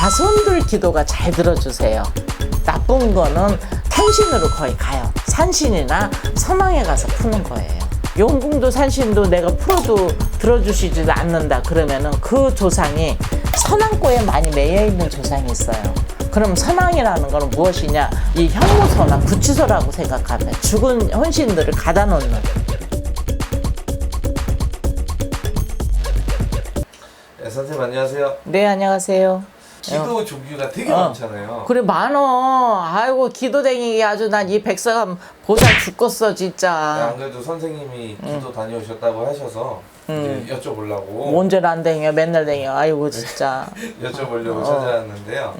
자손들 기도가 잘 들어주세요. 나쁜 거는 탄신으로 거의 가요. 산신이나 선왕에 가서 푸는 거예요. 용궁도 산신도 내가 풀어도 들어주시지도 않는다 그러면은 그 조상이 선왕고에 많이 매여 있는 조상이 있어요. 그럼 선왕이라는 거는 무엇이냐? 이 형무소나 구치소라고 생각하면 죽은 혼신들을 가다 놓는. 네, 선생님 안녕하세요. 네, 안녕하세요. 기도 종류가 되게 많잖아요. 그래, 많어. 아이고, 기도댕이 아주 난 이 백사감 보살 죽겠어 네, 진짜. 안 그래도 선생님이 기도 다녀오셨다고 하셔서 이제 여쭤보려고 언제나 안 댕겨, 맨날 댕겨. 아이고 진짜. 여쭤보려고 찾아왔는데요.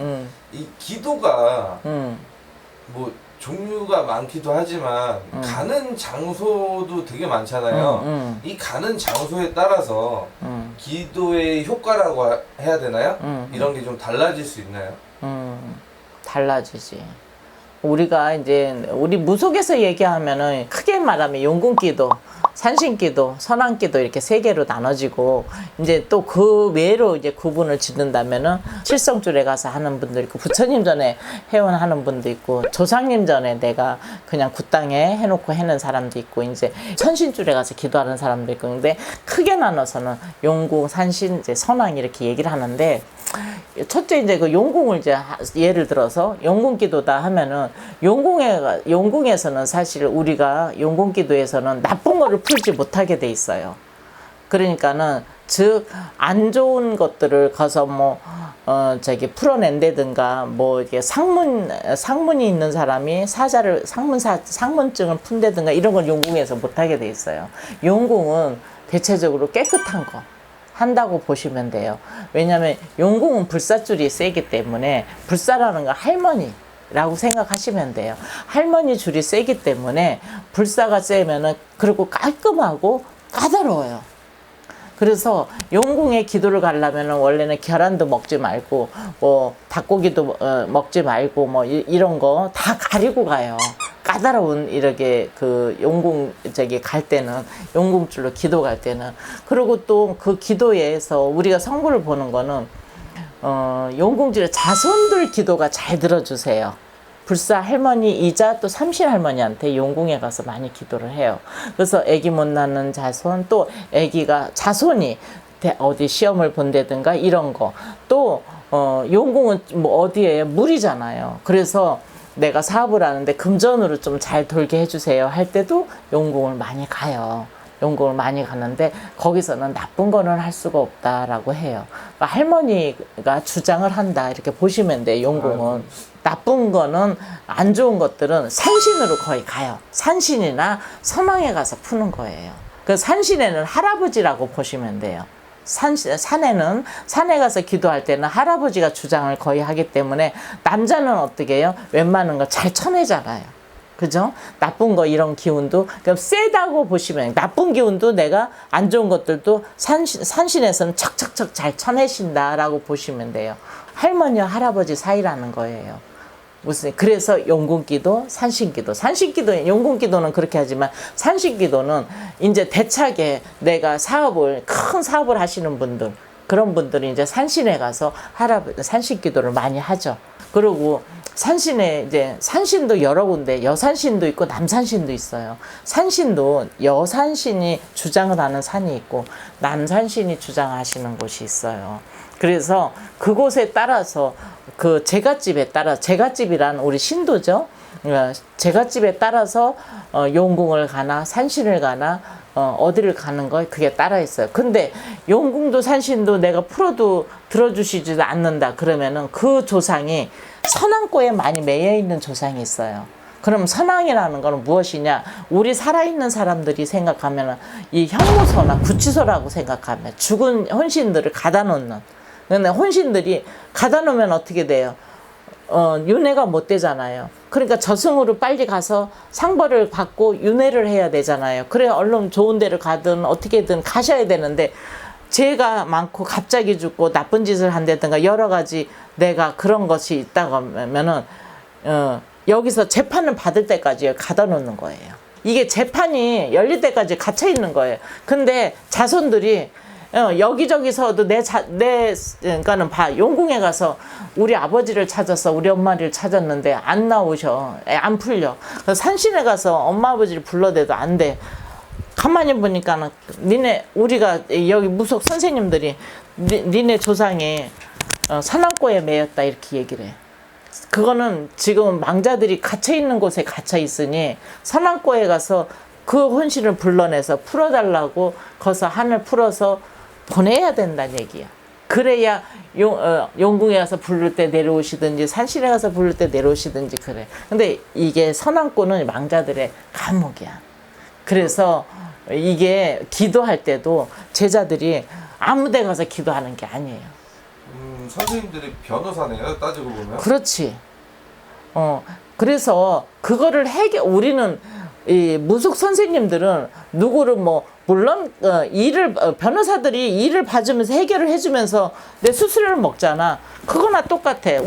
이 기도가 뭐 종류가 많기도 하지만 가는 장소도 되게 많잖아요. 이 가는 장소에 따라서 기도의 효과라고 해야 되나요? 이런 게 좀 달라질 수 있나요? 달라지지. 우리가 이제 우리 무속에서 얘기하면은 크게 말하면 용궁기도, 산신기도, 선왕기도 이렇게 세 개로 나눠지고 이제 또 그 외로 이제 구분을 짓는다면은 칠성줄에 가서 하는 분도 있고 부처님 전에 회원하는 분도 있고 조상님 전에 내가 그냥 굿당에 해놓고 해는 사람도 있고 이제 천신줄에 가서 기도하는 사람도 있고 근데 크게 나눠서는 용궁, 산신, 이제 선왕 이렇게 얘기를 하는데 첫째 이제 그 용궁을 이제 예를 들어서 용궁기도다 하면은 용궁에서는 사실 우리가 용궁기도에서는 나쁜 거를 풀지 못하게 돼 있어요. 그러니까는 즉 안 좋은 것들을 가서 풀어낸다든가 뭐 이게 상문이 있는 사람이 상문증을 푼다든가 이런 걸 용궁에서 못하게 돼 있어요. 용궁은 대체적으로 깨끗한 거 한다고 보시면 돼요. 왜냐하면 용궁은 불사줄이 세기 때문에 불사라는 건 할머니라고 생각하시면 돼요. 할머니 줄이 세기 때문에 불사가 세면은 그리고 깔끔하고 까다로워요. 그래서 용궁에 기도를 가려면은 원래는 계란도 먹지 말고 뭐 닭고기도 먹지 말고 뭐 이런 거 다 가리고 가요. 까다로운 이렇게 그 용궁 갈 때는 용궁줄로 기도 갈 때는 그리고 또 그 기도에서 우리가 성부를 보는 거는 용궁줄에 자손들 기도가 잘 들어주세요. 불사 할머니이자 또 삼신 할머니한테 용궁에 가서 많이 기도를 해요. 그래서 아기 못 낳는 자손 또 아기가 자손이 어디 시험을 본다든가 이런 거 또 용궁은 뭐 어디에 물이잖아요. 그래서 내가 사업을 하는데 금전으로 좀 잘 돌게 해주세요 할 때도 용궁을 많이 가요. 용궁을 많이 가는데 거기서는 나쁜 거는 할 수가 없다라고 해요. 그러니까 할머니가 주장을 한다 이렇게 보시면 돼요. 용궁은 나쁜 거는 안 좋은 것들은 산신으로 거의 가요. 산신이나 선왕에 가서 푸는 거예요. 그 산신에는 할아버지라고 보시면 돼요. 산에 가서 기도할 때는 할아버지가 주장을 거의 하기 때문에 남자는 어떻게 해요? 웬만한 거 잘 쳐내잖아요. 그죠? 나쁜 거 이런 기운도 그럼 세다고 보시면 나쁜 기운도 내가 안 좋은 것들도 산신에서는 척척척 잘 쳐내신다라고 보시면 돼요. 할머니와 할아버지 사이라는 거예요. 그래서 용궁기도, 산신기도. 용궁기도는 그렇게 하지만 산신기도는 이제 대차게 내가 큰 사업을 하시는 분들, 그런 분들이 이제 산신에 가서 산신기도를 많이 하죠. 그리고 산신도 여러 군데, 여산신도 있고 남산신도 있어요. 산신도 여산신이 주장을 하는 산이 있고 남산신이 주장하시는 곳이 있어요. 그래서 그곳에 따라서 그 제갓집이란 우리 신도죠. 제갓집에 따라서 용궁을 가나 산신을 가나 어디를 가는 거 그게 따라 있어요. 근데 용궁도 산신도 내가 풀어도 들어주시지도 않는다 그러면은 그 조상이 선왕고에 많이 매여 있는 조상이 있어요. 그럼 선왕이라는 거는 무엇이냐? 우리 살아있는 사람들이 생각하면 이 형무소나 구치소라고 생각하면 죽은 혼신들을 가다 놓는. 근데 혼신들이 가다 놓으면 어떻게 돼요? 윤회가 못 되잖아요. 그러니까 저승으로 빨리 가서 상벌을 받고 윤회를 해야 되잖아요. 그래 얼른 좋은 데를 가든 어떻게든 가셔야 되는데 죄가 많고 갑자기 죽고 나쁜 짓을 한다든가 여러 가지 내가 그런 것이 있다고 하면은 여기서 재판을 받을 때까지 가다 놓는 거예요. 이게 재판이 열릴 때까지 갇혀 있는 거예요. 근데 자손들이 여기저기서도 그러니까는 용궁에 가서 우리 아버지를 찾았어, 우리 엄마를 찾았는데 안 나오셔, 안 풀려. 그래서 산신에 가서 엄마 아버지를 불러대도 안 돼. 가만히 보니까는 우리가 여기 무속 선생님들이 니네 조상이 선왕고에 매였다 이렇게 얘기를 해. 그거는 지금 망자들이 갇혀 있는 곳에 갇혀 있으니 선왕고에 가서 그 혼신을 불러내서 풀어달라고 거기서 한을 풀어서 보내야 된다는 얘기야. 그래야 용궁에 가서 부를 때 내려오시든지 산신에 가서 부를 때 내려오시든지 그래. 근데 이게 선왕고는 망자들의 감옥이야. 그래서 이게 기도할 때도 제자들이 아무 데 가서 기도하는 게 아니에요. 선생님들이 변호사네요, 따지고 보면. 그렇지. 그래서 그거를 우리는 이 무속 선생님들은 누구를 물론 변호사들이 일을 봐주면서 해결을 해주면서 내 수수료를 먹잖아. 그거나 똑같아.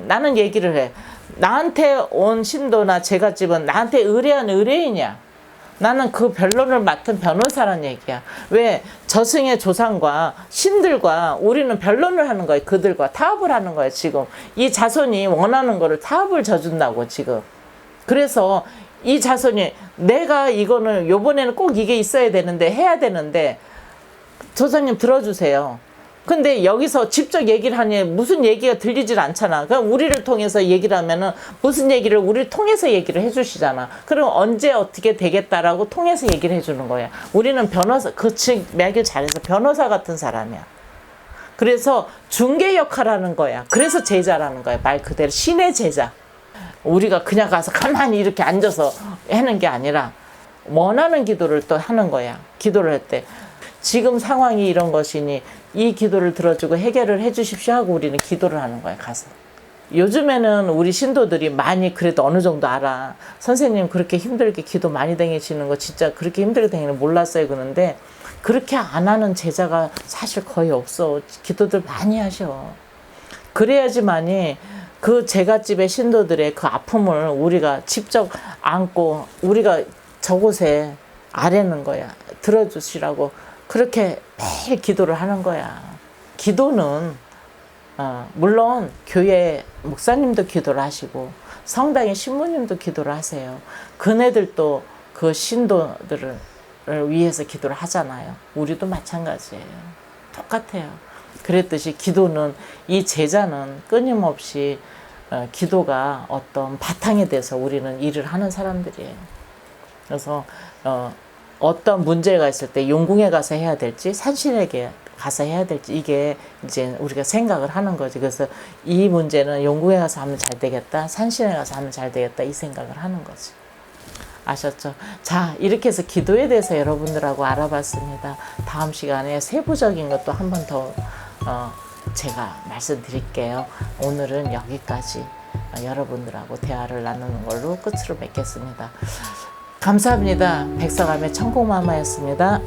나는 얘기를 해. 나한테 온 신도나 제갓집은 나한테 의뢰한 의뢰인이야. 나는 그 변론을 맡은 변호사란 얘기야. 왜 저승의 조상과 신들과 우리는 변론을 하는 거야. 그들과 타협을 하는 거야. 지금 이 자손이 원하는 거를 타협을 져준다고 지금. 그래서 이 자손이 내가 이거는 요번에는 꼭 이게 있어야 되는데 해야 되는데 조상님 들어주세요. 근데 여기서 직접 얘기를 하니 무슨 얘기가 들리질 않잖아. 그럼 우리를 통해서 얘기를 하면은 무슨 얘기를 우리를 통해서 얘기를 해주시잖아. 그럼 언제 어떻게 되겠다라고 통해서 얘기를 해주는 거야. 우리는 변호사, 매길 잘해서 변호사 같은 사람이야. 그래서 중개 역할을 하는 거야. 그래서 제자라는 거야. 말 그대로 신의 제자. 우리가 그냥 가서 가만히 이렇게 앉아서 하는 게 아니라 원하는 기도를 또 하는 거야. 기도를 할 때 지금 상황이 이런 것이니 이 기도를 들어주고 해결을 해주십시오 하고 우리는 기도를 하는 거야. 가서. 요즘에는 우리 신도들이 많이 그래도 어느 정도 알아. 선생님 그렇게 힘들게 기도 많이 다니시는 거 진짜 그렇게 힘들게 다니는 몰랐어요. 그러는데 그렇게 안 하는 제자가 사실 거의 없어. 기도들 많이 하셔. 그래야지만이 그 제갓집의 신도들의 그 아픔을 우리가 직접 안고 우리가 저곳에 아뢰는 거야. 들어주시라고 그렇게 매일 기도를 하는 거야. 기도는 물론 교회 목사님도 기도를 하시고 성당의 신부님도 기도를 하세요. 그네들도 그 신도들을 위해서 기도를 하잖아요. 우리도 마찬가지예요. 똑같아요. 그랬듯이 기도는 이 제자는 끊임없이 기도가 어떤 바탕이 돼서 우리는 일을 하는 사람들이에요. 그래서 어떤 문제가 있을 때 용궁에 가서 해야 될지 산신에게 가서 해야 될지 이게 이제 우리가 생각을 하는 거지. 그래서 이 문제는 용궁에 가서 하면 잘 되겠다, 산신에 가서 하면 잘 되겠다 이 생각을 하는 거지. 아셨죠? 자, 이렇게 해서 기도에 대해서 여러분들하고 알아봤습니다. 다음 시간에 세부적인 것도 한 번 더 제가 말씀드릴게요. 오늘은 여기까지 여러분들하고 대화를 나누는 걸로 끝으로 맺겠습니다. 감사합니다. 백서감의 천국마마였습니다.